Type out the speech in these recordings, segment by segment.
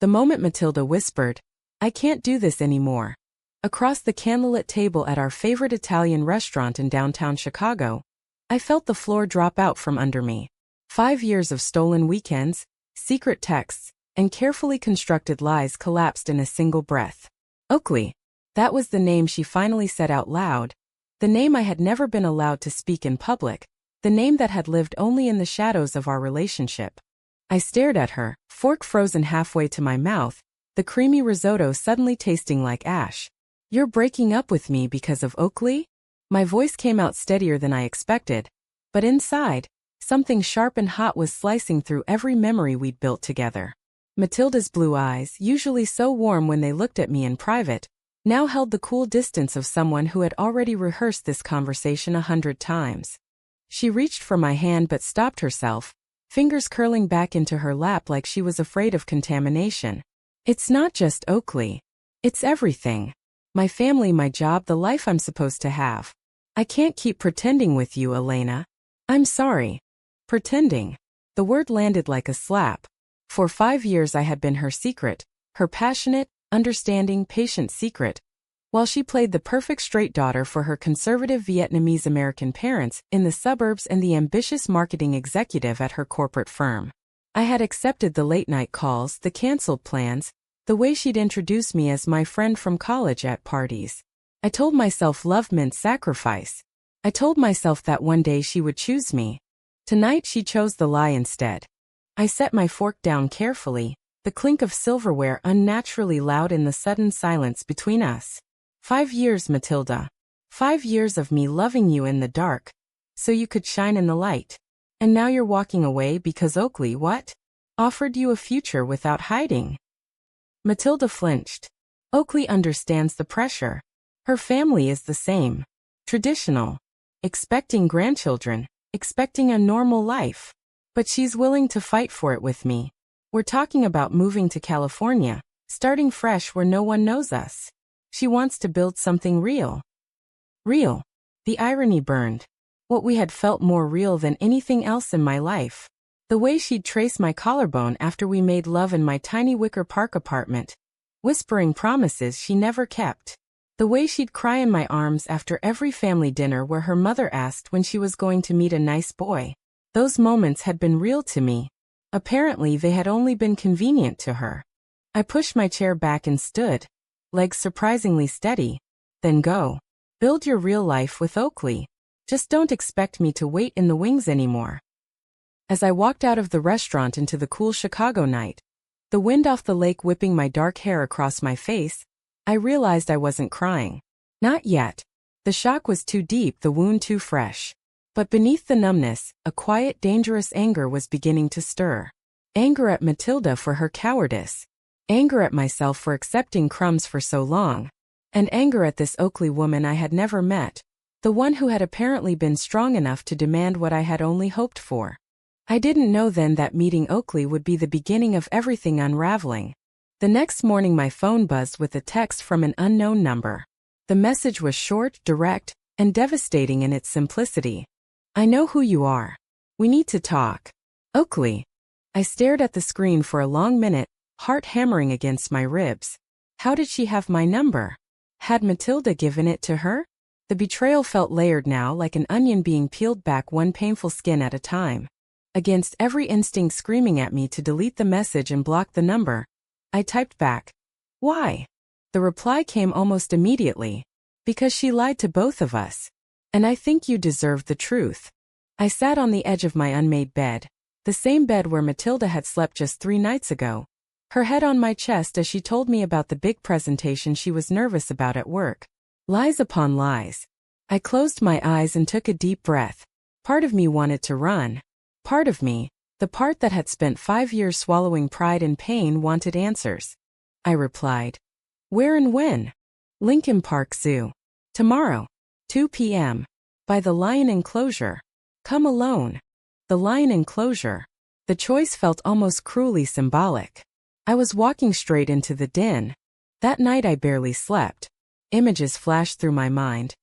The moment Matilda whispered, "I can't do this anymore," across the candlelit table at our favorite Italian restaurant in downtown Chicago, I felt the floor drop out from under me. 5 years of stolen weekends, secret texts, and carefully constructed lies collapsed in a single breath. Oakley. That was the name she finally said out loud, the name I had never been allowed to speak in public, the name that had lived only in the shadows of our relationship. I stared at her, fork frozen halfway to my mouth, the creamy risotto suddenly tasting like ash. "You're breaking up with me because of Oakley?" My voice came out steadier than I expected, but inside, something sharp and hot was slicing through every memory we'd built together. Matilda's blue eyes, usually so warm when they looked at me in private, now held the cool distance of someone who had already rehearsed this conversation 100 times. She reached for my hand but stopped herself, fingers curling back into her lap like she was afraid of contamination. "It's not just Oakley. It's everything. My family, my job, the life I'm supposed to have. I can't keep pretending with you, Elena. I'm sorry." Pretending. The word landed like a slap. For 5 years I had been her secret, her passionate, understanding, patient secret, while she played the perfect straight daughter for her conservative Vietnamese American parents in the suburbs and the ambitious marketing executive at her corporate firm. I had accepted the late-night calls, the canceled plans, the way she'd introduce me as my friend from college at parties. I told myself love meant sacrifice. I told myself that one day she would choose me. Tonight she chose the lie instead. I set my fork down carefully, the clink of silverware unnaturally loud in the sudden silence between us. 5 years, Matilda. 5 years of me loving you in the dark, so you could shine in the light. And now you're walking away because Oakley, what? Offered you a future without hiding. Matilda flinched. Oakley understands the pressure. Her family is the same. Traditional. Expecting grandchildren, expecting a normal life. But she's willing to fight for it with me. We're talking about moving to California, starting fresh where no one knows us. She wants to build something real. Real. The irony burned. What we had felt more real than anything else in my life. The way she'd trace my collarbone after we made love in my tiny Wicker Park apartment, whispering promises she never kept. The way she'd cry in my arms after every family dinner where her mother asked when she was going to meet a nice boy. Those moments had been real to me. Apparently they had only been convenient to her. I pushed my chair back and stood, legs surprisingly steady. Then go. Build your real life with Oakley. Just don't expect me to wait in the wings anymore. As I walked out of the restaurant into the cool Chicago night, the wind off the lake whipping my dark hair across my face, I realized I wasn't crying. Not yet. The shock was too deep, the wound too fresh. But beneath the numbness, a quiet, dangerous anger was beginning to stir. Anger at Matilda for her cowardice. Anger at myself for accepting crumbs for so long. And anger at this Oakley woman I had never met. The one who had apparently been strong enough to demand what I had only hoped for. I didn't know then that meeting Oakley would be the beginning of everything unraveling. The next morning my phone buzzed with a text from an unknown number. The message was short, direct, and devastating in its simplicity. "I know who you are. We need to talk. Oakley." I stared at the screen for a long minute, heart hammering against my ribs. How did she have my number? Had Matilda given it to her? The betrayal felt layered now, like an onion being peeled back one painful skin at a time. Against every instinct screaming at me to delete the message and block the number, I typed back, "Why?" The reply came almost immediately. "Because she lied to both of us. And I think you deserve the truth." I sat on the edge of my unmade bed, the same bed where Matilda had slept just 3 nights ago, her head on my chest as she told me about the big presentation she was nervous about at work. Lies upon lies. I closed my eyes and took a deep breath. Part of me wanted to run. Part of me, the part that had spent 5 years swallowing pride and pain, wanted answers. I replied. "Where and when?" "Lincoln Park Zoo. Tomorrow. 2 p.m. By the lion enclosure. Come alone." The lion enclosure. The choice felt almost cruelly symbolic. I was walking straight into the den. That night I barely slept. Images flashed through my mind.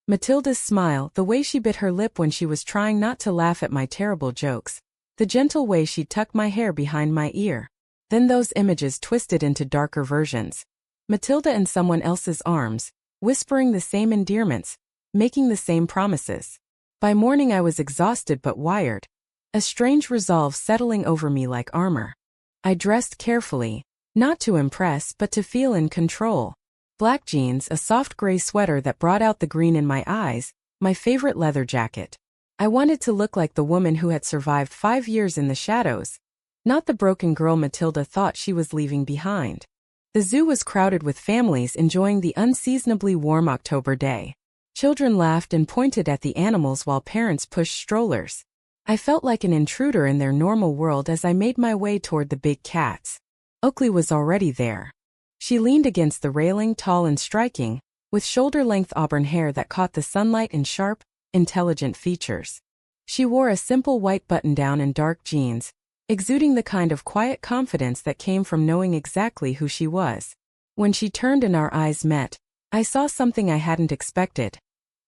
Matilda's smile, the way she bit her lip when she was trying not to laugh at my terrible jokes, the gentle way she'd tuck my hair behind my ear. Then those images twisted into darker versions. Matilda in someone else's arms, whispering the same endearments, making the same promises. By morning I was exhausted but wired, a strange resolve settling over me like armor. I dressed carefully, not to impress but to feel in control. Black jeans, a soft gray sweater that brought out the green in my eyes, my favorite leather jacket. I wanted to look like the woman who had survived 5 years in the shadows, not the broken girl Matilda thought she was leaving behind. The zoo was crowded with families enjoying the unseasonably warm October day. Children laughed and pointed at the animals while parents pushed strollers. I felt like an intruder in their normal world as I made my way toward the big cats. Oakley was already there. She leaned against the railing, tall and striking, with shoulder-length auburn hair that caught the sunlight in sharp, intelligent features. She wore a simple white button-down and dark jeans, exuding the kind of quiet confidence that came from knowing exactly who she was. When she turned and our eyes met, I saw something I hadn't expected.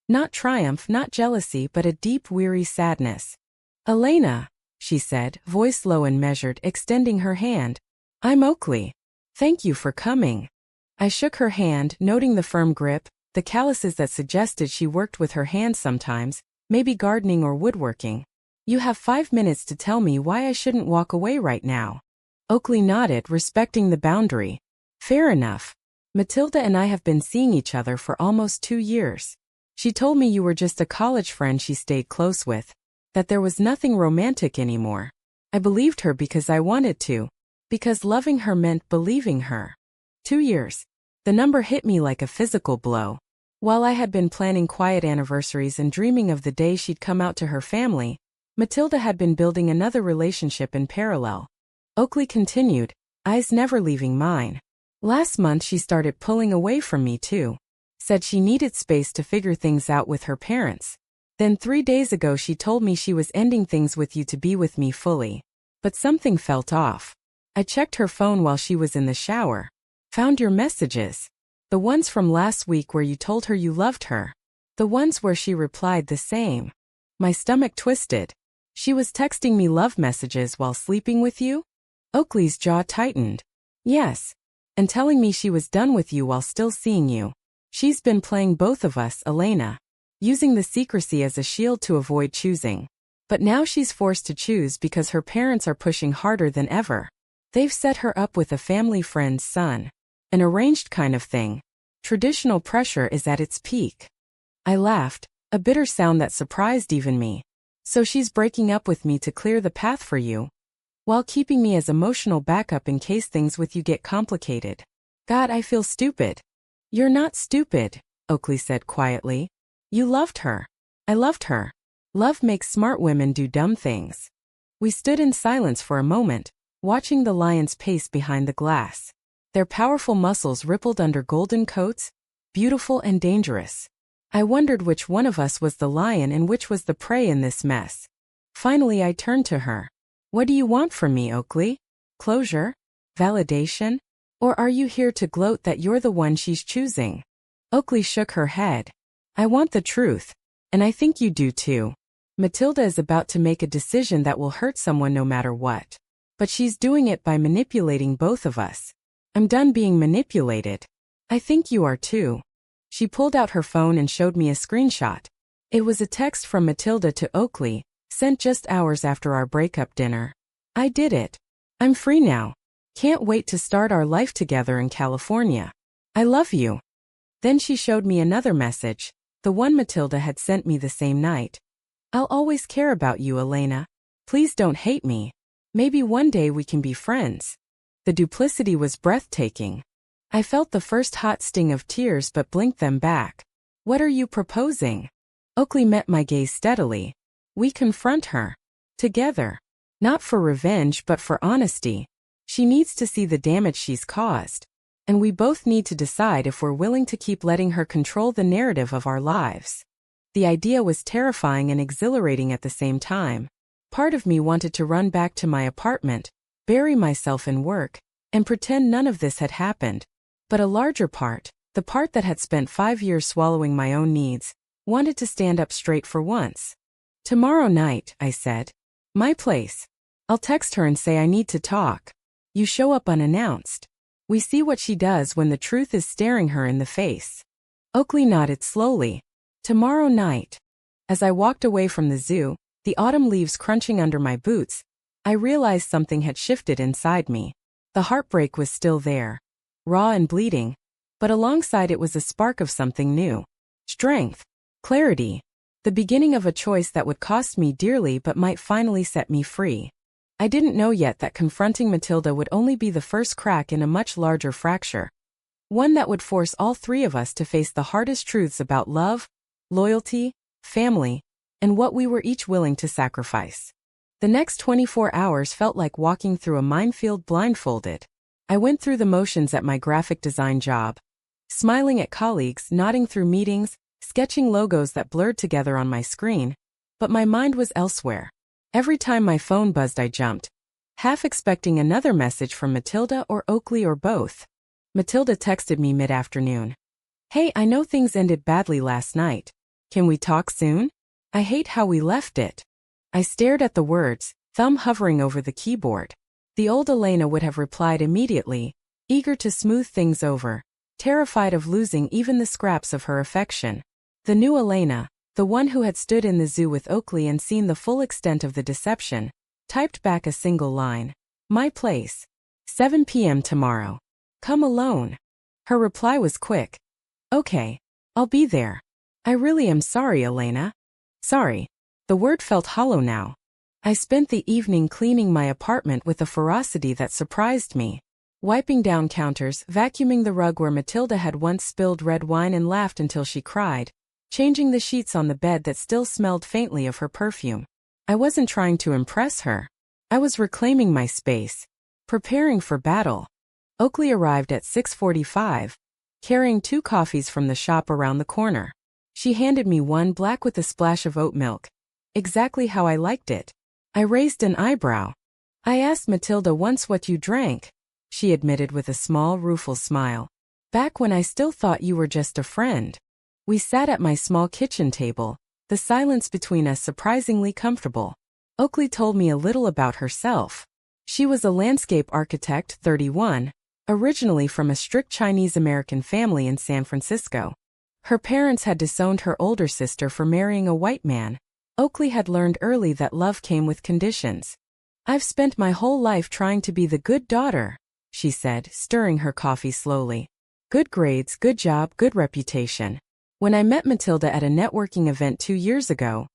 Not triumph, not jealousy, but a deep, weary sadness. "Elena," she said, voice low and measured, extending her hand. "I'm Oakley. Thank you for coming." I shook her hand, noting the firm grip, the calluses that suggested she worked with her hands sometimes, maybe gardening or woodworking. "You have 5 minutes to tell me why I shouldn't walk away right now." Oakley nodded, respecting the boundary. "Fair enough. Matilda and I have been seeing each other for almost 2 years. She told me you were just a college friend she stayed close with, that there was nothing romantic anymore. I believed her because I wanted to, because loving her meant believing her. 2 years. The number hit me like a physical blow. While I had been planning quiet anniversaries and dreaming of the day she'd come out to her family, Matilda had been building another relationship in parallel. Oakley continued, eyes never leaving mine. Last month she started pulling away from me too. Said she needed space to figure things out with her parents. Then 3 days ago she told me she was ending things with you to be with me fully. But something felt off. I checked her phone while she was in the shower. Found your messages. The ones from last week where you told her you loved her. The ones where she replied the same. My stomach twisted. She was texting me love messages while sleeping with you? Oakley's jaw tightened. Yes. And telling me she was done with you while still seeing you. She's been playing both of us, Elena. Using the secrecy as a shield to avoid choosing. But now she's forced to choose because her parents are pushing harder than ever. They've set her up with a family friend's son. An arranged kind of thing. Traditional pressure is at its peak. I laughed, a bitter sound that surprised even me. So she's breaking up with me to clear the path for you, while keeping me as emotional backup in case things with you get complicated. God, I feel stupid. You're not stupid, Oakley said quietly. You loved her. I loved her. Love makes smart women do dumb things. We stood in silence for a moment, watching the lions pace behind the glass. Their powerful muscles rippled under golden coats, beautiful and dangerous. I wondered which one of us was the lion and which was the prey in this mess. Finally I turned to her. What do you want from me, Oakley? Closure? Validation? Or are you here to gloat that you're the one she's choosing? Oakley shook her head. I want the truth. And I think you do too. Matilda is about to make a decision that will hurt someone no matter what. But she's doing it by manipulating both of us. I'm done being manipulated. I think you are too. She pulled out her phone and showed me a screenshot. It was a text from Matilda to Oakley, sent just hours after our breakup dinner. I did it. I'm free now. Can't wait to start our life together in California. I love you. Then she showed me another message, the one Matilda had sent me the same night. I'll always care about you, Elena. Please don't hate me. Maybe one day we can be friends. The duplicity was breathtaking. I felt the first hot sting of tears but blinked them back. What are you proposing? Oakley met my gaze steadily. We confront her. Together. Not for revenge but for honesty. She needs to see the damage she's caused. And we both need to decide if we're willing to keep letting her control the narrative of our lives. The idea was terrifying and exhilarating at the same time. Part of me wanted to run back to my apartment, bury myself in work, and pretend none of this had happened. But a larger part, the part that had spent 5 years swallowing my own needs, wanted to stand up straight for once. Tomorrow night, I said. My place. I'll text her and say I need to talk. You show up unannounced. We see what she does when the truth is staring her in the face. Oakley nodded slowly. Tomorrow night. As I walked away from the zoo, the autumn leaves crunching under my boots, I realized something had shifted inside me. The heartbreak was still there, raw and bleeding, but alongside it was a spark of something new. Strength. Clarity. The beginning of a choice that would cost me dearly but might finally set me free. I didn't know yet that confronting Matilda would only be the first crack in a much larger fracture. One that would force all three of us to face the hardest truths about love, loyalty, family, and what we were each willing to sacrifice. The next 24 hours felt like walking through a minefield blindfolded. I went through the motions at my graphic design job, smiling at colleagues, nodding through meetings, sketching logos that blurred together on my screen, but my mind was elsewhere. Every time my phone buzzed, I jumped, half expecting another message from Matilda or Oakley or both. Matilda texted me mid-afternoon. "Hey, I know things ended badly last night. Can we talk soon? I hate how we left it." I stared at the words, thumb hovering over the keyboard. The old Elena would have replied immediately, eager to smooth things over, terrified of losing even the scraps of her affection. The new Elena, the one who had stood in the zoo with Oakley and seen the full extent of the deception, typed back a single line. "My place. 7 p.m. tomorrow. Come alone." Her reply was quick. "Okay. I'll be there. I really am sorry, Elena." Sorry. The word felt hollow now. I spent the evening cleaning my apartment with a ferocity that surprised me. Wiping down counters, vacuuming the rug where Matilda had once spilled red wine and laughed until she cried, changing the sheets on the bed that still smelled faintly of her perfume. I wasn't trying to impress her. I was reclaiming my space, preparing for battle. Oakley arrived at 6:45, carrying 2 coffees from the shop around the corner. She handed me one, black with a splash of oat milk. Exactly how I liked it. I raised an eyebrow. "I asked Matilda once what you drank," she admitted with a small, rueful smile. "Back when I still thought you were just a friend." We sat at my small kitchen table, the silence between us surprisingly comfortable. Oakley told me a little about herself. She was a landscape architect, 31, originally from a strict Chinese-American family in San Francisco. Her parents had disowned her older sister for marrying a white man. Oakley had learned early that love came with conditions. "I've spent my whole life trying to be the good daughter," she said, stirring her coffee slowly. "Good grades, good job, good reputation." When I met Matilda at a networking event 2 years ago,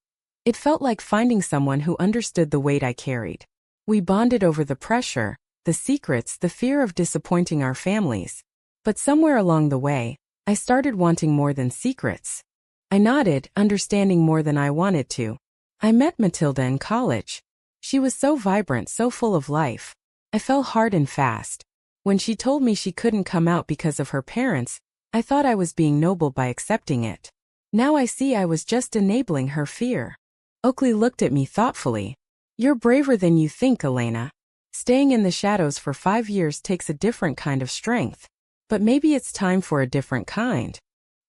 it felt like finding someone who understood the weight I carried. We bonded over the pressure, the secrets, the fear of disappointing our families. But somewhere along the way, I started wanting more than secrets. I nodded, understanding more than I wanted to. I met Matilda in college. She was so vibrant, so full of life. I fell hard and fast. When she told me she couldn't come out because of her parents, I thought I was being noble by accepting it. Now I see I was just enabling her fear. Oakley looked at me thoughtfully. "You're braver than you think, Elena. Staying in the shadows for 5 years takes a different kind of strength. But maybe it's time for a different kind."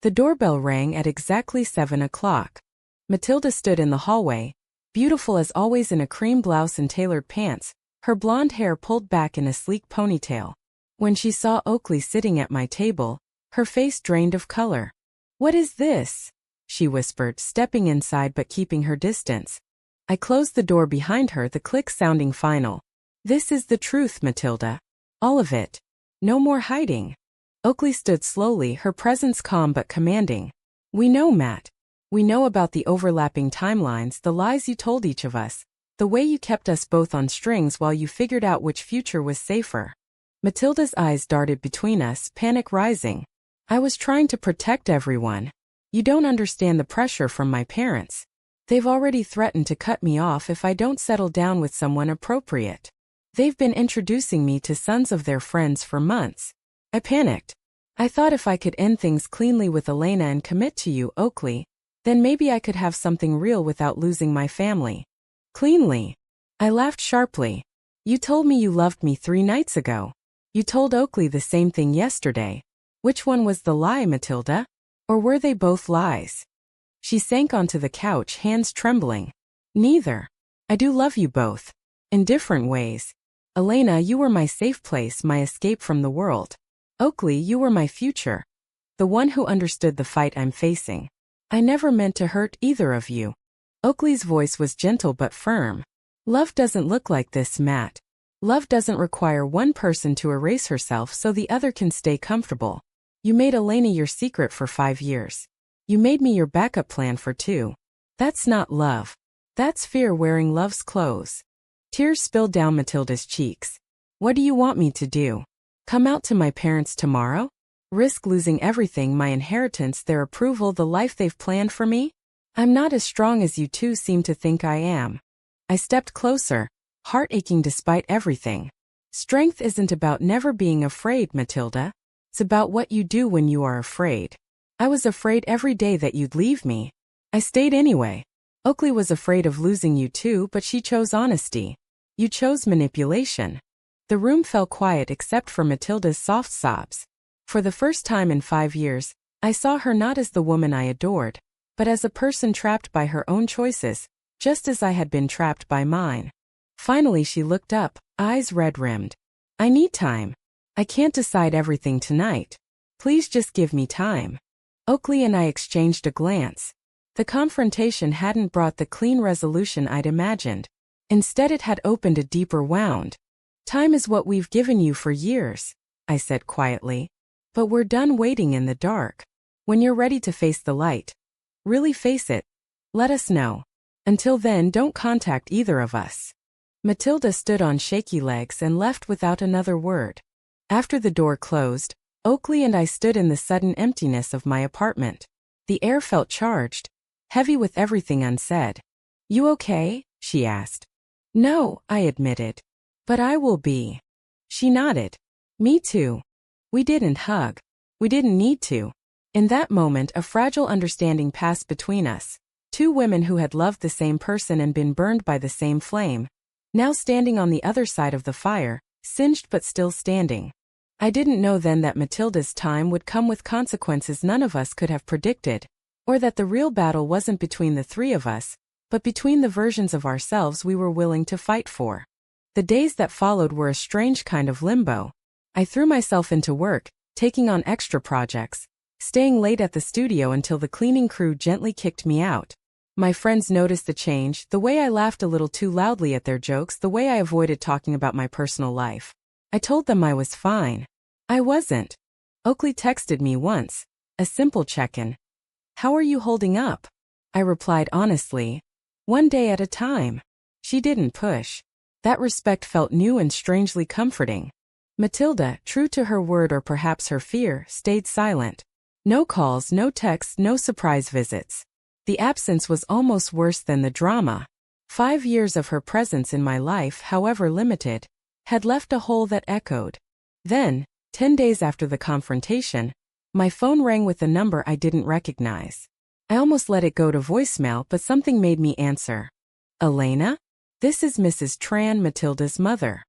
The doorbell rang at exactly 7 o'clock. Matilda stood in the hallway, beautiful as always in a cream blouse and tailored pants, her blonde hair pulled back in a sleek ponytail. When she saw Oakley sitting at my table, her face drained of color. "What is this?" she whispered, stepping inside but keeping her distance. I closed the door behind her, the click sounding final. "This is the truth, Matilda. All of it. No more hiding." Oakley stood slowly, her presence calm but commanding. "We know, Matt. We know about the overlapping timelines, the lies you told each of us, the way you kept us both on strings while you figured out which future was safer." Matilda's eyes darted between us, panic rising. "I was trying to protect everyone. You don't understand the pressure from my parents. They've already threatened to cut me off if I don't settle down with someone appropriate. They've been introducing me to sons of their friends for months." I panicked. I thought if I could end things cleanly with Elena and commit to you, Oakley, then maybe I could have something real without losing my family. "Cleanly?" I laughed sharply. "You told me you loved me 3 nights ago. You told Oakley the same thing yesterday. Which one was the lie, Matilda? Or were they both lies?" She sank onto the couch, hands trembling. "Neither. I do love you both. In different ways." Elena, you were my safe place, my escape from the world. Oakley, you were my future. The one who understood the fight I'm facing. I never meant to hurt either of you. Oakley's voice was gentle but firm. Love doesn't look like this, Matt. Love doesn't require one person to erase herself so the other can stay comfortable. You made Elena your secret for 5 years. You made me your backup plan for 2. That's not love. That's fear wearing love's clothes. Tears spilled down Matilda's cheeks. What do you want me to do? Come out to my parents tomorrow? Risk losing everything, my inheritance, their approval, the life they've planned for me? I'm not as strong as you two seem to think I am. I stepped closer, heart aching despite everything. Strength isn't about never being afraid, Matilda. It's about what you do when you are afraid. I was afraid every day that you'd leave me. I stayed anyway. Oakley was afraid of losing you too, but she chose honesty. You chose manipulation. The room fell quiet except for Matilda's soft sobs. For the first time in 5 years, I saw her not as the woman I adored, but as a person trapped by her own choices, just as I had been trapped by mine. Finally she looked up, eyes red-rimmed. I need time. I can't decide everything tonight. Please just give me time. Oakley and I exchanged a glance. The confrontation hadn't brought the clean resolution I'd imagined. Instead it had opened a deeper wound. Time is what we've given you for years, I said quietly. But we're done waiting in the dark. When you're ready to face the light, really face it, let us know. Until then, don't contact either of us. Matilda stood on shaky legs and left without another word. After the door closed, Oakley and I stood in the sudden emptiness of my apartment. The air felt charged, heavy with everything unsaid. You okay? She asked. No, I admitted. But I will be. She nodded. Me too. We didn't hug. We didn't need to. In that moment, a fragile understanding passed between us. 2 women who had loved the same person and been burned by the same flame. Now standing on the other side of the fire, singed but still standing. I didn't know then that Matilda's time would come with consequences none of us could have predicted, or that the real battle wasn't between the 3 of us, but between the versions of ourselves we were willing to fight for. The days that followed were a strange kind of limbo. I threw myself into work, taking on extra projects, staying late at the studio until the cleaning crew gently kicked me out. My friends noticed the change, the way I laughed a little too loudly at their jokes, the way I avoided talking about my personal life. I told them I was fine. I wasn't. Oakley texted me once, a simple check-in. How are you holding up? I replied honestly. One day at a time. She didn't push. That respect felt new and strangely comforting. Matilda, true to her word or perhaps her fear, stayed silent. No calls, no texts, no surprise visits. The absence was almost worse than the drama. 5 years of her presence in my life, however limited, had left a hole that echoed. Then, 10 days after the confrontation, my phone rang with a number I didn't recognize. I almost let it go to voicemail, but something made me answer. Elena? This is Mrs. Tran, Matilda's mother.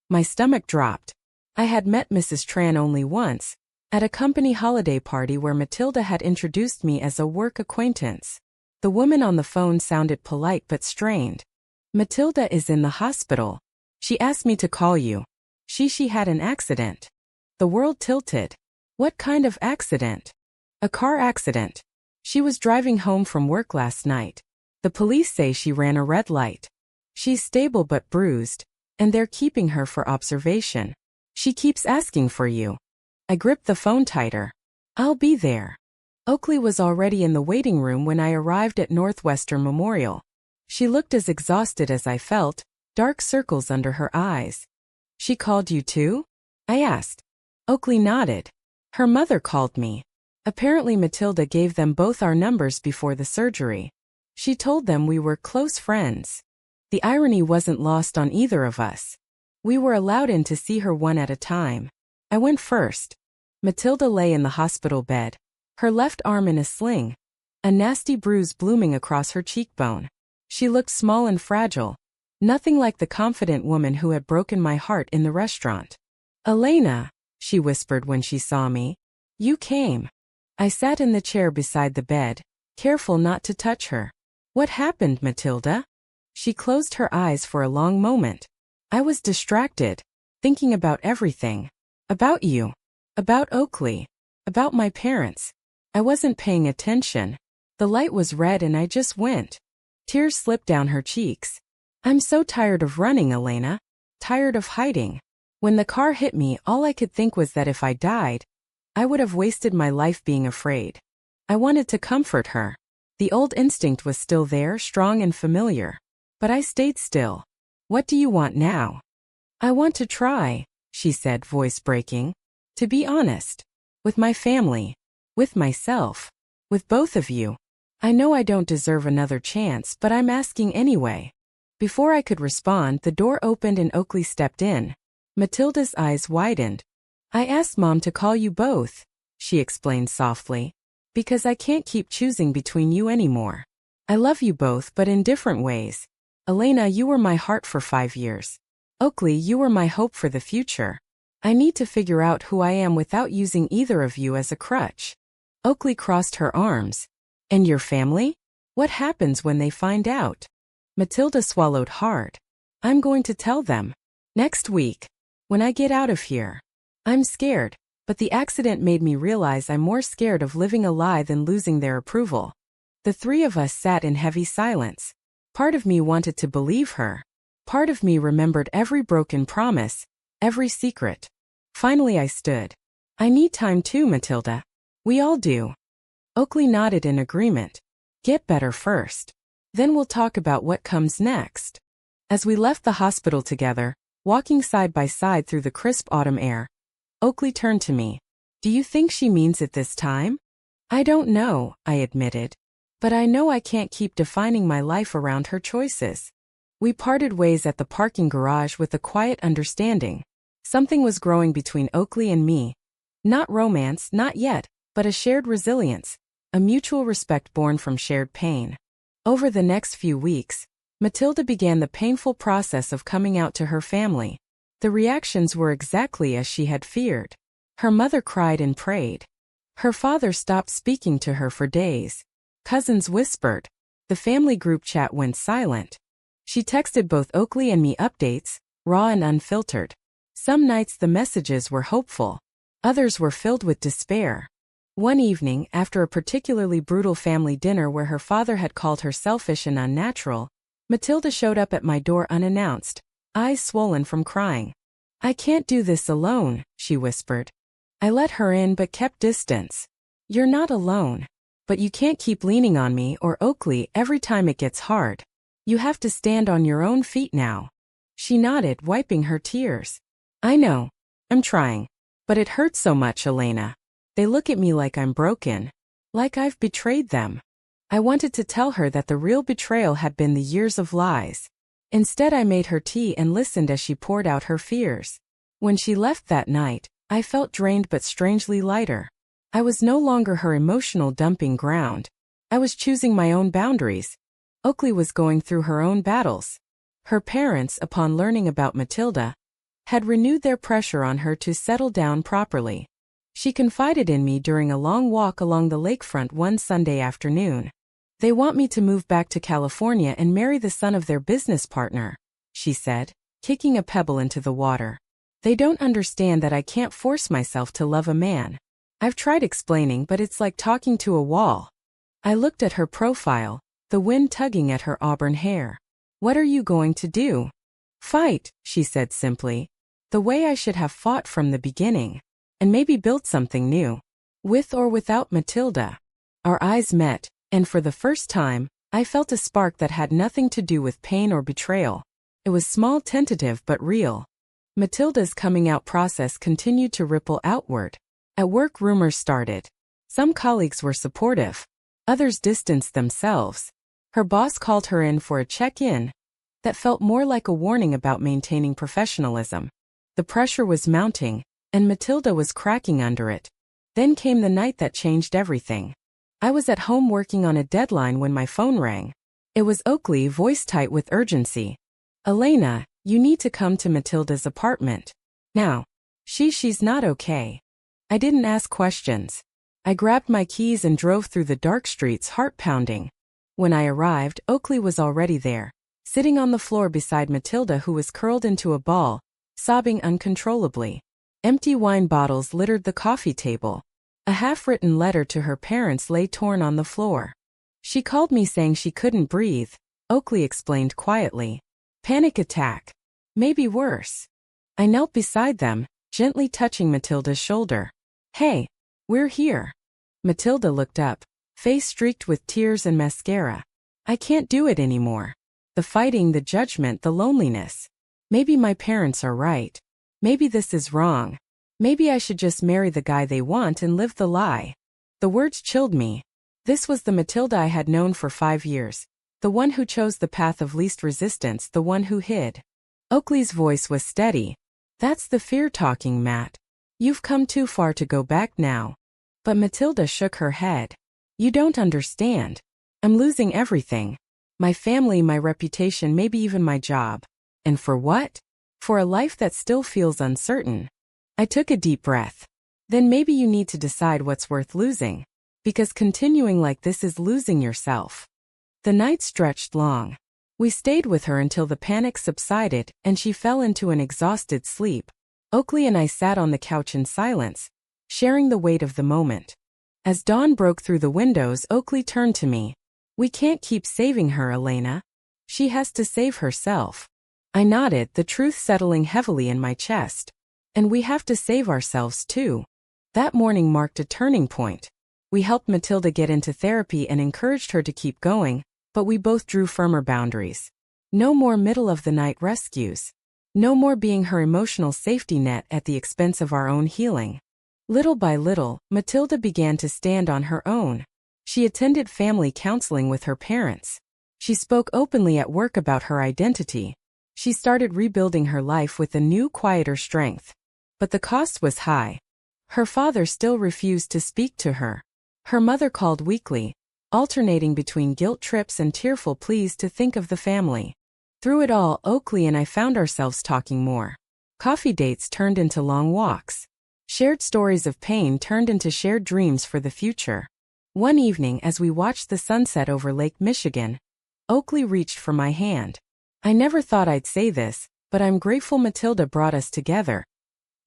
My stomach dropped. I had met Mrs. Tran only once, at a company holiday party where Matilda had introduced me as a work acquaintance. The woman on the phone sounded polite but strained. Matilda is in the hospital. She asked me to call you. She had an accident. The world tilted. What kind of accident? A car accident. She was driving home from work last night. The police say she ran a red light. She's stable but bruised, and they're keeping her for observation. She keeps asking for you. I gripped the phone tighter. I'll be there. Oakley was already in the waiting room when I arrived at Northwestern Memorial. She looked as exhausted as I felt, dark circles under her eyes. She called you too? I asked. Oakley nodded. Her mother called me. Apparently Matilda gave them both our numbers before the surgery. She told them we were close friends. The irony wasn't lost on either of us. We were allowed in to see her one at a time. I went first. Matilda lay in the hospital bed, her left arm in a sling, a nasty bruise blooming across her cheekbone. She looked small and fragile, nothing like the confident woman who had broken my heart in the restaurant. Elena, she whispered when she saw me. You came. I sat in the chair beside the bed, careful not to touch her. What happened, Matilda? She closed her eyes for a long moment. I was distracted, thinking about everything. About you. About Oakley. About my parents. I wasn't paying attention. The light was red and I just went. Tears slipped down her cheeks. I'm so tired of running, Elena. Tired of hiding. When the car hit me, all I could think was that if I died, I would have wasted my life being afraid. I wanted to comfort her. The old instinct was still there, strong and familiar. But I stayed still. What do you want now? I want to try, she said, voice breaking. To be honest. With my family. With myself. With both of you. I know I don't deserve another chance, but I'm asking anyway. Before I could respond, the door opened and Oakley stepped in. Matilda's eyes widened. I asked Mom to call you both, she explained softly. Because I can't keep choosing between you anymore. I love you both, but in different ways. Elena, you were my heart for 5 years. Oakley, you were my hope for the future. I need to figure out who I am without using either of you as a crutch. Oakley crossed her arms. And your family? What happens when they find out? Matilda swallowed hard. I'm going to tell them. Next week. When I get out of here. I'm scared, but the accident made me realize I'm more scared of living a lie than losing their approval. The three of us sat in heavy silence. Part of me wanted to believe her. Part of me remembered every broken promise, every secret. Finally I stood. I need time too, Matilda. We all do. Oakley nodded in agreement. Get better first. Then we'll talk about what comes next. As we left the hospital together, walking side by side through the crisp autumn air, Oakley turned to me. Do you think she means it this time? I don't know, I admitted. But I know I can't keep defining my life around her choices. We parted ways at the parking garage with a quiet understanding. Something was growing between Oakley and me. Not romance, not yet, but a shared resilience, a mutual respect born from shared pain. Over the next few weeks, Matilda began the painful process of coming out to her family. The reactions were exactly as she had feared. Her mother cried and prayed. Her father stopped speaking to her for days. Cousins whispered. The family group chat went silent. She texted both Oakley and me updates, raw and unfiltered. Some nights the messages were hopeful. Others were filled with despair. One evening, after a particularly brutal family dinner where her father had called her selfish and unnatural, Matilda showed up at my door unannounced, eyes swollen from crying. I can't do this alone, she whispered. I let her in but kept distance. You're not alone. But you can't keep leaning on me or Oakley every time it gets hard. You have to stand on your own feet now. She nodded, wiping her tears. I know. I'm trying. But it hurts so much, Elena. They look at me like I'm broken. Like I've betrayed them. I wanted to tell her that the real betrayal had been the years of lies. Instead, I made her tea and listened as she poured out her fears. When she left that night, I felt drained but strangely lighter. I was no longer her emotional dumping ground. I was choosing my own boundaries. Oakley was going through her own battles. Her parents, upon learning about Matilda, had renewed their pressure on her to settle down properly. She confided in me during a long walk along the lakefront one Sunday afternoon. They want me to move back to California and marry the son of their business partner, she said, kicking a pebble into the water. They don't understand that I can't force myself to love a man. I've tried explaining, but it's like talking to a wall. I looked at her profile, the wind tugging at her auburn hair. What are you going to do? Fight, she said simply. The way I should have fought from the beginning. And maybe built something new. With or without Matilda. Our eyes met, and for the first time, I felt a spark that had nothing to do with pain or betrayal. It was small, tentative, but real. Matilda's coming out process continued to ripple outward. At work, rumors started. Some colleagues were supportive. Others distanced themselves. Her boss called her in for a check-in that felt more like a warning about maintaining professionalism. The pressure was mounting, and Matilda was cracking under it. Then came the night that changed everything. I was at home working on a deadline when my phone rang. It was Oakley, voice tight with urgency. Elena, you need to come to Matilda's apartment. Now. She's not okay. I didn't ask questions. I grabbed my keys and drove through the dark streets, heart pounding. When I arrived, Oakley was already there, sitting on the floor beside Matilda, who was curled into a ball, sobbing uncontrollably. Empty wine bottles littered the coffee table. A half-written letter to her parents lay torn on the floor. She called me saying she couldn't breathe, Oakley explained quietly. Panic attack. Maybe worse. I knelt beside them, gently touching Matilda's shoulder. Hey, we're here. Matilda looked up, face streaked with tears and mascara. I can't do it anymore. The fighting, the judgment, the loneliness. Maybe my parents are right. Maybe this is wrong. Maybe I should just marry the guy they want and live the lie. The words chilled me. This was the Matilda I had known for 5 years. The one who chose the path of least resistance, the one who hid. Oakley's voice was steady. That's the fear talking, Matt. You've come too far to go back now. But Matilda shook her head. You don't understand. I'm losing everything. My family, my reputation, maybe even my job. And for what? For a life that still feels uncertain. I took a deep breath. Then maybe you need to decide what's worth losing. Because continuing like this is losing yourself. The night stretched long. We stayed with her until the panic subsided and she fell into an exhausted sleep. Oakley and I sat on the couch in silence, sharing the weight of the moment. As dawn broke through the windows, Oakley turned to me. We can't keep saving her, Elena. She has to save herself. I nodded, the truth settling heavily in my chest. And we have to save ourselves too. That morning marked a turning point. We helped Matilda get into therapy and encouraged her to keep going, but we both drew firmer boundaries. No more middle-of-the-night rescues. No more being her emotional safety net at the expense of our own healing. Little by little, Matilda began to stand on her own. She attended family counseling with her parents. She spoke openly at work about her identity. She started rebuilding her life with a new, quieter strength. But the cost was high. Her father still refused to speak to her. Her mother called weekly, alternating between guilt trips and tearful pleas to think of the family. Through it all, Oakley and I found ourselves talking more. Coffee dates turned into long walks. Shared stories of pain turned into shared dreams for the future. One evening, as we watched the sunset over Lake Michigan, Oakley reached for my hand. I never thought I'd say this, but I'm grateful Matilda brought us together,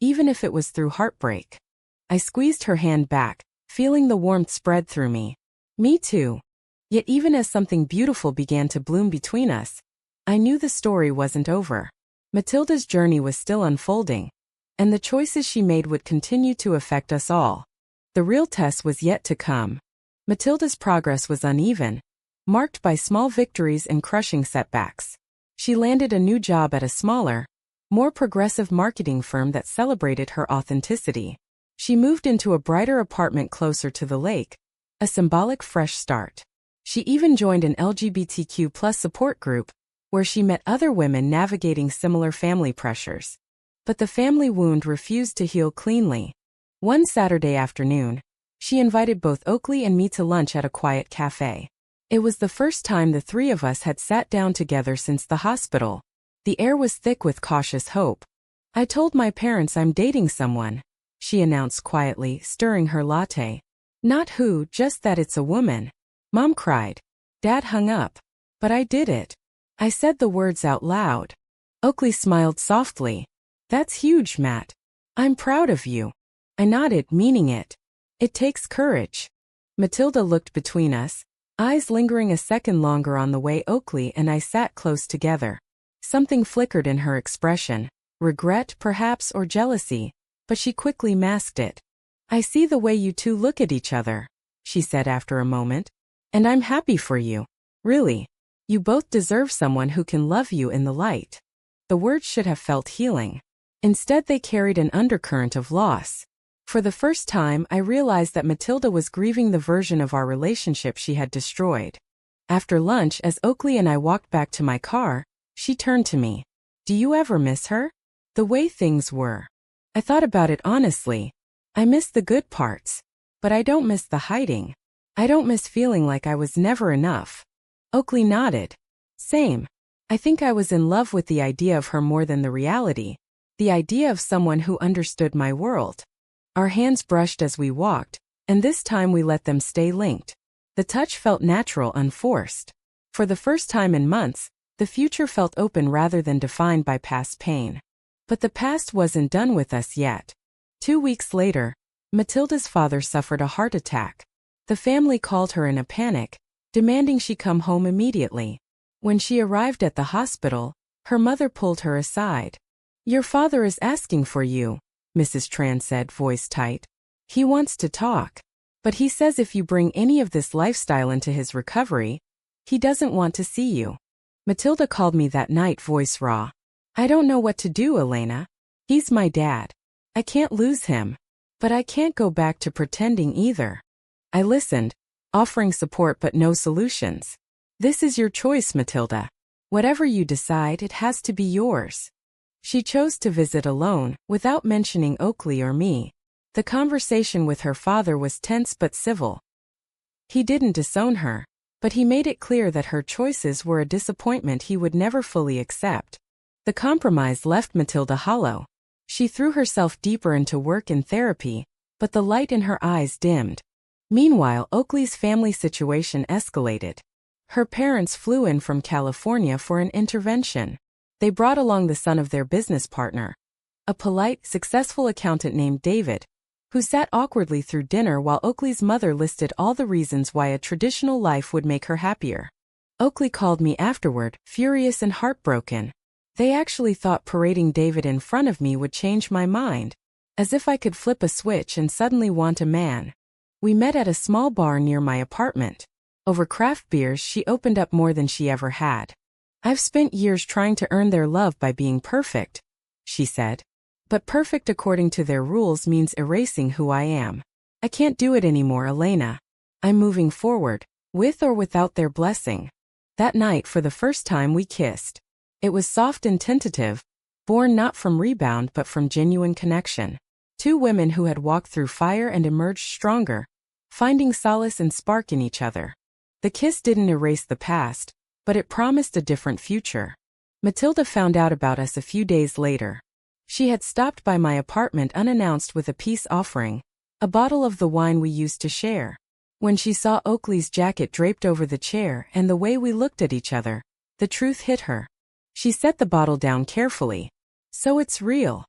even if it was through heartbreak. I squeezed her hand back, feeling the warmth spread through me. Me too. Yet even as something beautiful began to bloom between us, I knew the story wasn't over. Matilda's journey was still unfolding, and the choices she made would continue to affect us all. The real test was yet to come. Matilda's progress was uneven, marked by small victories and crushing setbacks. She landed a new job at a smaller, more progressive marketing firm that celebrated her authenticity. She moved into a brighter apartment closer to the lake, a symbolic fresh start. She even joined an LGBTQ+ support group, where she met other women navigating similar family pressures. But the family wound refused to heal cleanly. One Saturday afternoon, she invited both Oakley and me to lunch at a quiet cafe. It was the first time the three of us had sat down together since the hospital. The air was thick with cautious hope. I told my parents I'm dating someone, she announced quietly, stirring her latte. Not who, just that it's a woman. Mom cried. Dad hung up. But I did it. I said the words out loud. Oakley smiled softly. That's huge, Matt. I'm proud of you. I nodded, meaning it. It takes courage. Matilda looked between us, eyes lingering a second longer on the way Oakley and I sat close together. Something flickered in her expression, regret perhaps or jealousy, but she quickly masked it. I see the way you two look at each other, she said after a moment. And I'm happy for you. Really. You both deserve someone who can love you in the light. The words should have felt healing. Instead they carried an undercurrent of loss. For the first time, I realized that Matilda was grieving the version of our relationship she had destroyed. After lunch, as Oakley and I walked back to my car, she turned to me. Do you ever miss her? The way things were. I thought about it honestly. I miss the good parts. But I don't miss the hiding. I don't miss feeling like I was never enough. Oakley nodded. Same. I think I was in love with the idea of her more than the reality. The idea of someone who understood my world. Our hands brushed as we walked, and this time we let them stay linked. The touch felt natural, unforced. For the first time in months, The future felt open rather than defined by past pain. But the past wasn't done with us yet. 2 weeks later, Matilda's father suffered a heart attack. The family called her in a panic, demanding she come home immediately. When she arrived at the hospital, her mother pulled her aside. "Your father is asking for you," Mrs. Tran said, voice tight. "He wants to talk. But he says if you bring any of this lifestyle into his recovery, he doesn't want to see you." Matilda called me that night, voice raw. "I don't know what to do, Elena. He's my dad. I can't lose him. But I can't go back to pretending either." I listened, offering support but no solutions. "This is your choice, Matilda. Whatever you decide, it has to be yours." She chose to visit alone, without mentioning Oakley or me. The conversation with her father was tense but civil. He didn't disown her, but he made it clear that her choices were a disappointment he would never fully accept. The compromise left Matilda hollow. She threw herself deeper into work and therapy, but the light in her eyes dimmed. Meanwhile, Oakley's family situation escalated. Her parents flew in from California for an intervention. They brought along the son of their business partner, a polite, successful accountant named David, who sat awkwardly through dinner while Oakley's mother listed all the reasons why a traditional life would make her happier. Oakley called me afterward, furious and heartbroken. They actually thought parading David in front of me would change my mind, as if I could flip a switch and suddenly want a man. We met at a small bar near my apartment. Over craft beers, she opened up more than she ever had. "I've spent years trying to earn their love by being perfect," she said. "But perfect according to their rules means erasing who I am. I can't do it anymore, Elena. I'm moving forward, with or without their blessing." That night, for the first time, we kissed. It was soft and tentative, born not from rebound but from genuine connection. Two women who had walked through fire and emerged stronger, finding solace and spark in each other. The kiss didn't erase the past, but it promised a different future. Matilda found out about us a few days later. She had stopped by my apartment unannounced with a peace offering, a bottle of the wine we used to share. When she saw Oakley's jacket draped over the chair and the way we looked at each other, the truth hit her. She set the bottle down carefully. "So it's real."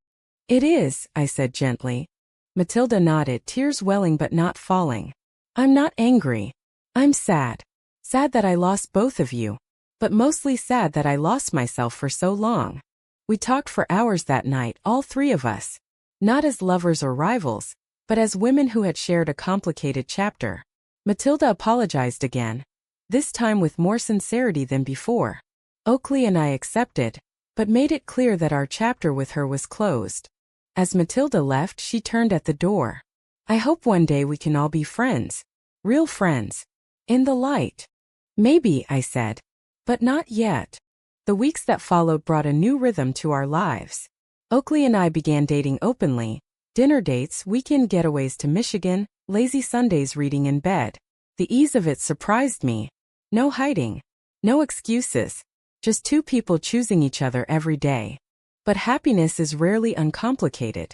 "It is," I said gently. Matilda nodded, tears welling but not falling. "I'm not angry. I'm sad. Sad that I lost both of you. But mostly sad that I lost myself for so long." We talked for hours that night, all three of us. Not as lovers or rivals, but as women who had shared a complicated chapter. Matilda apologized again, this time with more sincerity than before. Oakley and I accepted, but made it clear that our chapter with her was closed. As Matilda left, she turned at the door. "I hope one day we can all be friends. Real friends. In the light." "Maybe," I said. "But not yet." The weeks that followed brought a new rhythm to our lives. Oakley and I began dating openly. Dinner dates, weekend getaways to Michigan, lazy Sundays reading in bed. The ease of it surprised me. No hiding. No excuses. Just two people choosing each other every day. But happiness is rarely uncomplicated.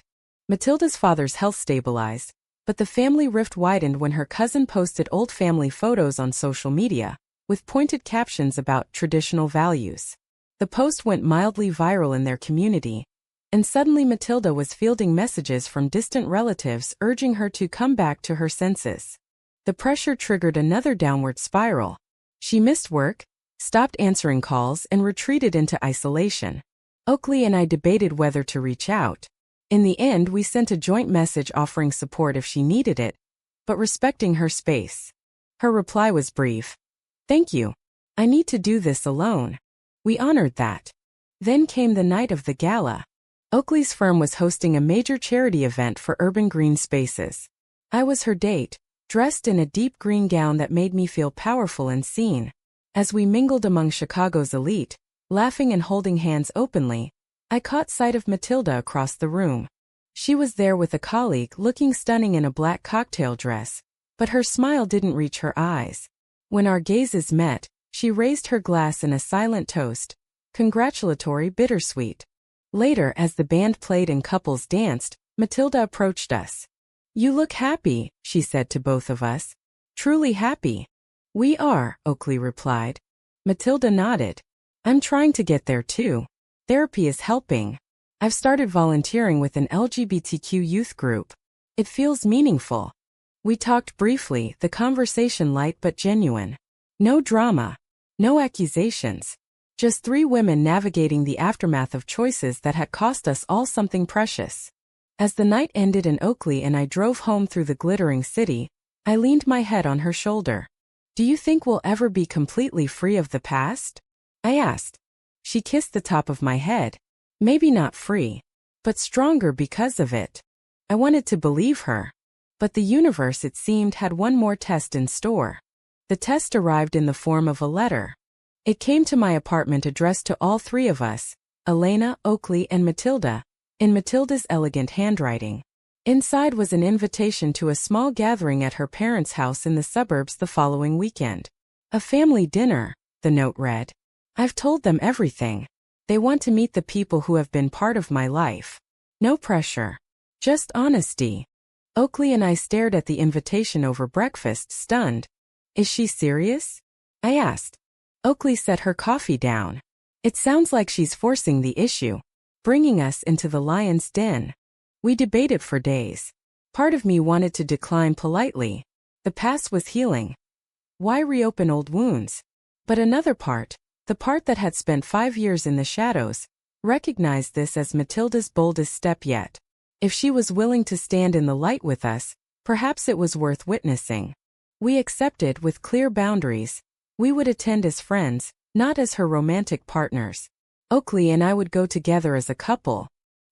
Matilda's father's health stabilized, but the family rift widened when her cousin posted old family photos on social media, with pointed captions about traditional values. The post went mildly viral in their community, and suddenly Matilda was fielding messages from distant relatives urging her to come back to her senses. The pressure triggered another downward spiral. She missed work, stopped answering calls, and retreated into isolation. Oakley and I debated whether to reach out. In the end, we sent a joint message offering support if she needed it, but respecting her space. Her reply was brief. "Thank you. I need to do this alone." We honored that. Then came the night of the gala. Oakley's firm was hosting a major charity event for urban green spaces. I was her date, dressed in a deep green gown that made me feel powerful and seen. As we mingled among Chicago's elite, laughing and holding hands openly, I caught sight of Matilda across the room. She was there with a colleague looking stunning in a black cocktail dress, but her smile didn't reach her eyes. When our gazes met, she raised her glass in a silent toast, congratulatory, bittersweet. Later, as the band played and couples danced, Matilda approached us. "You look happy," she said to both of us. "Truly happy." "We are," Oakley replied. Matilda nodded. I'm trying to get there too. Therapy is helping. I've started volunteering with an LGBTQ youth group. It feels meaningful. We talked briefly, the conversation light but genuine. No drama. No accusations. Just three women navigating the aftermath of choices that had cost us all something precious. As the night ended in Oakley and I drove home through the glittering city, I leaned my head on her shoulder. Do you think we'll ever be completely free of the past? I asked. She kissed the top of my head. Maybe not free, but stronger because of it. I wanted to believe her. But the universe, it seemed, had one more test in store. The test arrived in the form of a letter. It came to my apartment addressed to all three of us, Elena, Oakley, and Matilda, in Matilda's elegant handwriting. Inside was an invitation to a small gathering at her parents' house in the suburbs the following weekend. A family dinner, the note read. I've told them everything. They want to meet the people who have been part of my life. No pressure. Just honesty. Oakley and I stared at the invitation over breakfast, stunned. Is she serious? I asked. Oakley set her coffee down. It sounds like she's forcing the issue, bringing us into the lion's den. We debated for days. Part of me wanted to decline politely. The past was healing. Why reopen old wounds? But another part, the part that had spent 5 years in the shadows, recognized this as Matilda's boldest step yet. If she was willing to stand in the light with us, perhaps it was worth witnessing. We accepted with clear boundaries. We would attend as friends, not as her romantic partners. Oakley and I would go together as a couple.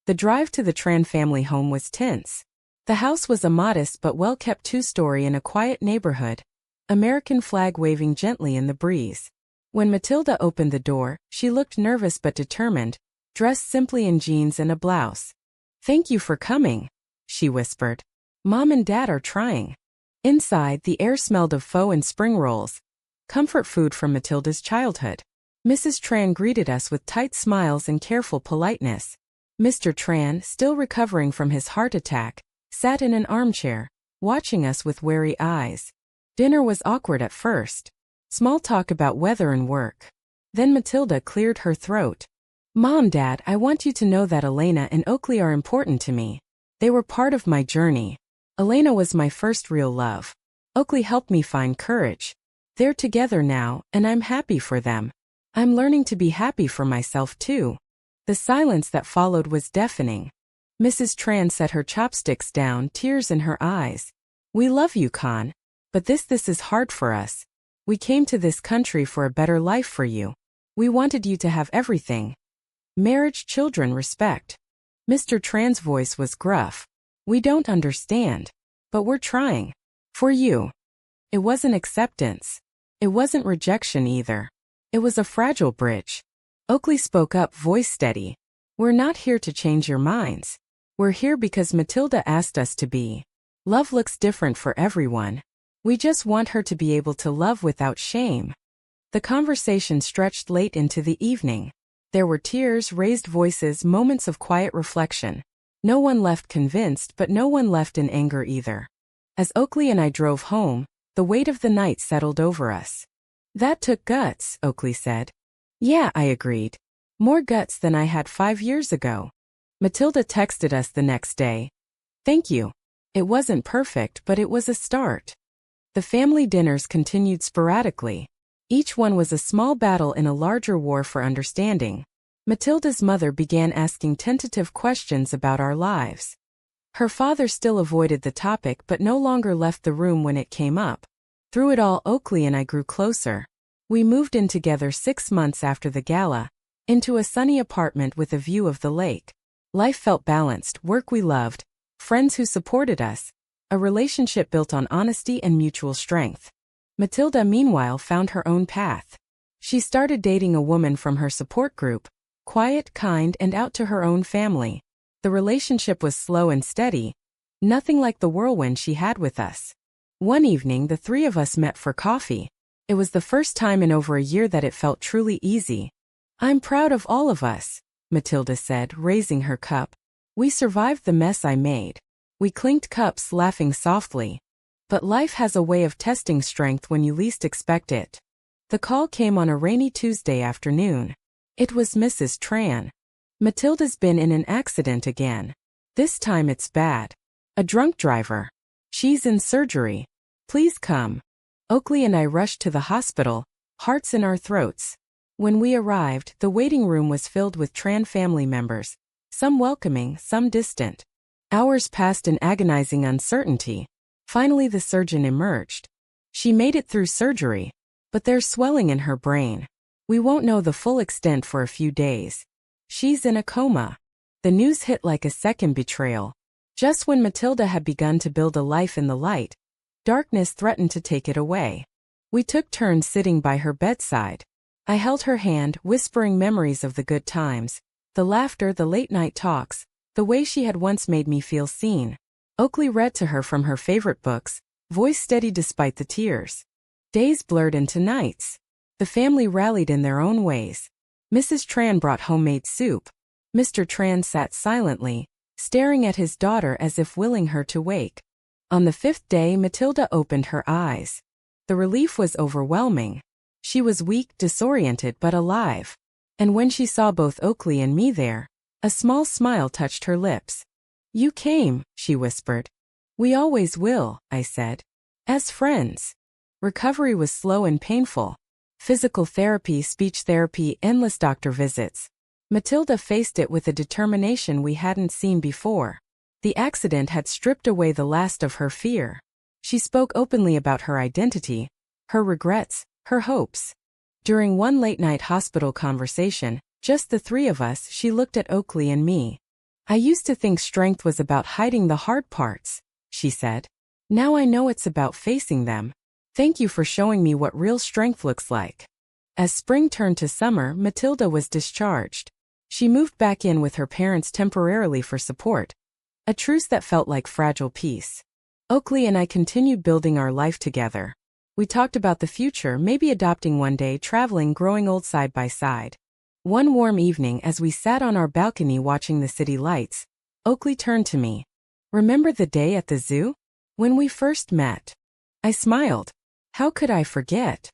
The drive to the Tran family home was tense. The house was a modest but well-kept two-story in a quiet neighborhood, American flag waving gently in the breeze. When Matilda opened the door, she looked nervous but determined, dressed simply in jeans and a blouse. Thank you for coming, she whispered. Mom and Dad are trying. Inside, the air smelled of pho and spring rolls, comfort food from Matilda's childhood. Mrs. Tran greeted us with tight smiles and careful politeness. Mr. Tran, still recovering from his heart attack, sat in an armchair, watching us with wary eyes. Dinner was awkward at first. Small talk about weather and work. Then Matilda cleared her throat. Mom, Dad, I want you to know that Elena and Oakley are important to me. They were part of my journey. Elena was my first real love. Oakley helped me find courage. They're together now, and I'm happy for them. I'm learning to be happy for myself too. The silence that followed was deafening. Mrs. Tran set her chopsticks down, tears in her eyes. We love you, Con. But this is hard for us. We came to this country for a better life for you. We wanted you to have everything. Marriage, children, respect. Mr. Tran's voice was gruff. We don't understand. But we're trying. For you. It wasn't acceptance. It wasn't rejection either. It was a fragile bridge. Oakley spoke up, voice steady. We're not here to change your minds. We're here because Matilda asked us to be. Love looks different for everyone. We just want her to be able to love without shame. The conversation stretched late into the evening. There were tears, raised voices, moments of quiet reflection. No one left convinced, but no one left in anger either. As Oakley and I drove home, the weight of the night settled over us. That took guts, Oakley said. Yeah, I agreed. More guts than I had 5 years ago. Matilda texted us the next day. Thank you. It wasn't perfect, but it was a start. The family dinners continued sporadically. Each one was a small battle in a larger war for understanding. Matilda's mother began asking tentative questions about our lives. Her father still avoided the topic but no longer left the room when it came up. Through it all, Oakley and I grew closer. We moved in together 6 months after the gala, into a sunny apartment with a view of the lake. Life felt balanced, work we loved, friends who supported us, a relationship built on honesty and mutual strength. Matilda, meanwhile, found her own path. She started dating a woman from her support group, quiet, kind, and out to her own family. The relationship was slow and steady, nothing like the whirlwind she had with us. One evening, the three of us met for coffee. It was the first time in over a year that it felt truly easy. I'm proud of all of us, Matilda said, raising her cup. We survived the mess I made. We clinked cups, laughing softly. But life has a way of testing strength when you least expect it. The call came on a rainy Tuesday afternoon. It was Mrs. Tran. Matilda's been in an accident again. This time it's bad. A drunk driver. She's in surgery. Please come. Oakley and I rushed to the hospital, hearts in our throats. When we arrived, the waiting room was filled with Tran family members, some welcoming, some distant. Hours passed in agonizing uncertainty. Finally the surgeon emerged. She made it through surgery, but there's swelling in her brain. We won't know the full extent for a few days. She's in a coma. The news hit like a second betrayal. Just when Matilda had begun to build a life in the light, darkness threatened to take it away. We took turns sitting by her bedside. I held her hand, whispering memories of the good times, the laughter, the late-night talks, the way she had once made me feel seen. Oakley read to her from her favorite books, voice steady despite the tears. Days blurred into nights. The family rallied in their own ways. Mrs. Tran brought homemade soup. Mr. Tran sat silently, staring at his daughter as if willing her to wake. On the 5th day, Matilda opened her eyes. The relief was overwhelming. She was weak, disoriented, but alive. And when she saw both Oakley and me there, a small smile touched her lips. "You came," she whispered. "We always will," I said. "As friends." Recovery was slow and painful. Physical therapy, speech therapy, endless doctor visits. Matilda faced it with a determination we hadn't seen before. The accident had stripped away the last of her fear. She spoke openly about her identity, her regrets, her hopes. During one late-night hospital conversation, just the three of us, she looked at Oakley and me. "I used to think strength was about hiding the hard parts," she said. "Now I know it's about facing them. Thank you for showing me what real strength looks like." As spring turned to summer, Matilda was discharged. She moved back in with her parents temporarily for support. A truce that felt like fragile peace. Oakley and I continued building our life together. We talked about the future, maybe adopting one day, traveling, growing old side by side. One warm evening, as we sat on our balcony watching the city lights, Oakley turned to me. "Remember the day at the zoo? When we first met?" I smiled. How could I forget?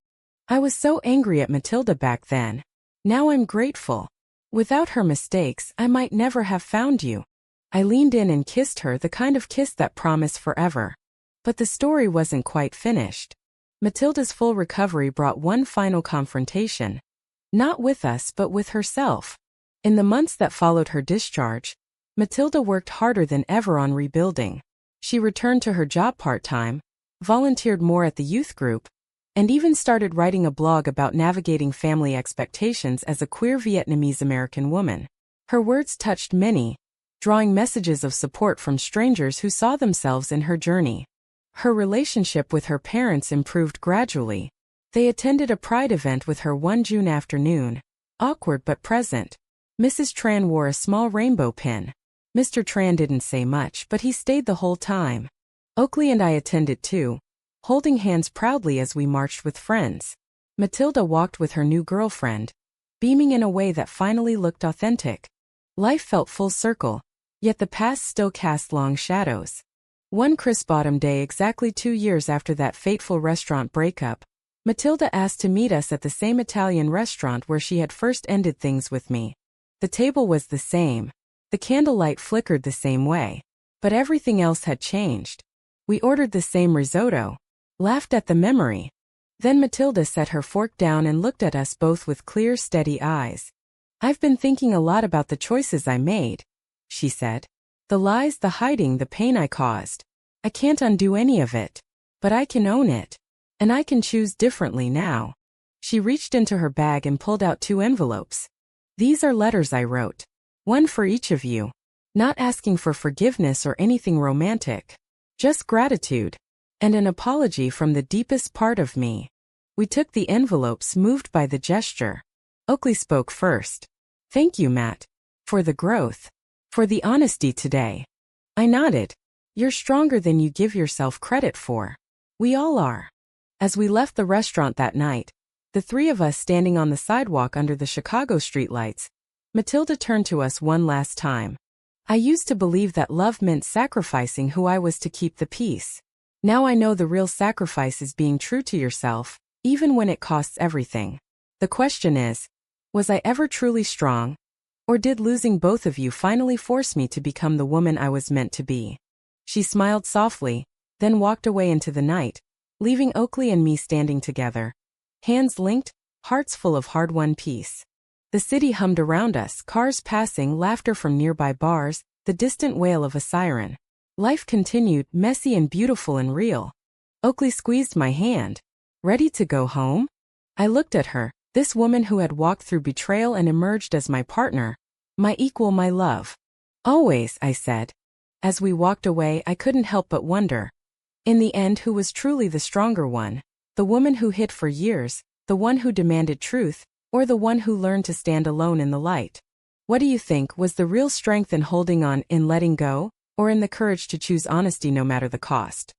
I was so angry at Matilda back then. Now I'm grateful. Without her mistakes, I might never have found you. I leaned in and kissed her, the kind of kiss that promised forever. But the story wasn't quite finished. Matilda's full recovery brought one final confrontation. Not with us, but with herself. In the months that followed her discharge, Matilda worked harder than ever on rebuilding. She returned to her job part-time, volunteered more at the youth group, and even started writing a blog about navigating family expectations as a queer Vietnamese American woman. Her words touched many, drawing messages of support from strangers who saw themselves in her journey. Her relationship with her parents improved gradually. They attended a pride event with her one June afternoon. Awkward but present. Mrs. Tran wore a small rainbow pin. Mr. Tran didn't say much, but he stayed the whole time. Oakley and I attended too, holding hands proudly as we marched with friends. Matilda walked with her new girlfriend, beaming in a way that finally looked authentic. Life felt full circle, yet the past still cast long shadows. One crisp autumn day, exactly 2 years after that fateful restaurant breakup, Matilda asked to meet us at the same Italian restaurant where she had first ended things with me. The table was the same. The candlelight flickered the same way. But everything else had changed. We ordered the same risotto, laughed at the memory. Then Matilda set her fork down and looked at us both with clear, steady eyes. "I've been thinking a lot about the choices I made," she said. "The lies, the hiding, the pain I caused. I can't undo any of it. But I can own it. And I can choose differently now." She reached into her bag and pulled out 2 envelopes. "These are letters I wrote. One for each of you. Not asking for forgiveness or anything romantic. Just gratitude. And an apology from the deepest part of me." We took the envelopes, moved by the gesture. Oakley spoke first. "Thank you, Matt. For the growth. For the honesty today." I nodded. "You're stronger than you give yourself credit for. We all are." As we left the restaurant that night, the 3 of us standing on the sidewalk under the Chicago streetlights, Matilda turned to us one last time. "I used to believe that love meant sacrificing who I was to keep the peace. Now I know the real sacrifice is being true to yourself, even when it costs everything. The question is, Was I ever truly strong? Or did losing both of you finally force me to become the woman I was meant to be? She smiled softly, then walked away into the night, leaving Oakley and me standing together, hands linked, hearts full of hard-won peace. The city hummed around us, cars passing, laughter from nearby bars, the distant wail of a siren. Life continued, messy and beautiful and real. Oakley squeezed my hand. Ready to go home? I looked at her, this woman who had walked through betrayal and emerged as my partner, my equal, my love. Always, I said. As we walked away, I couldn't help but wonder. In the end, who was truly the stronger one? The woman who hid for years, the one who demanded truth, or the one who learned to stand alone in the light? What do you think? Was the real strength in holding on, in letting go, or in the courage to choose honesty no matter the cost?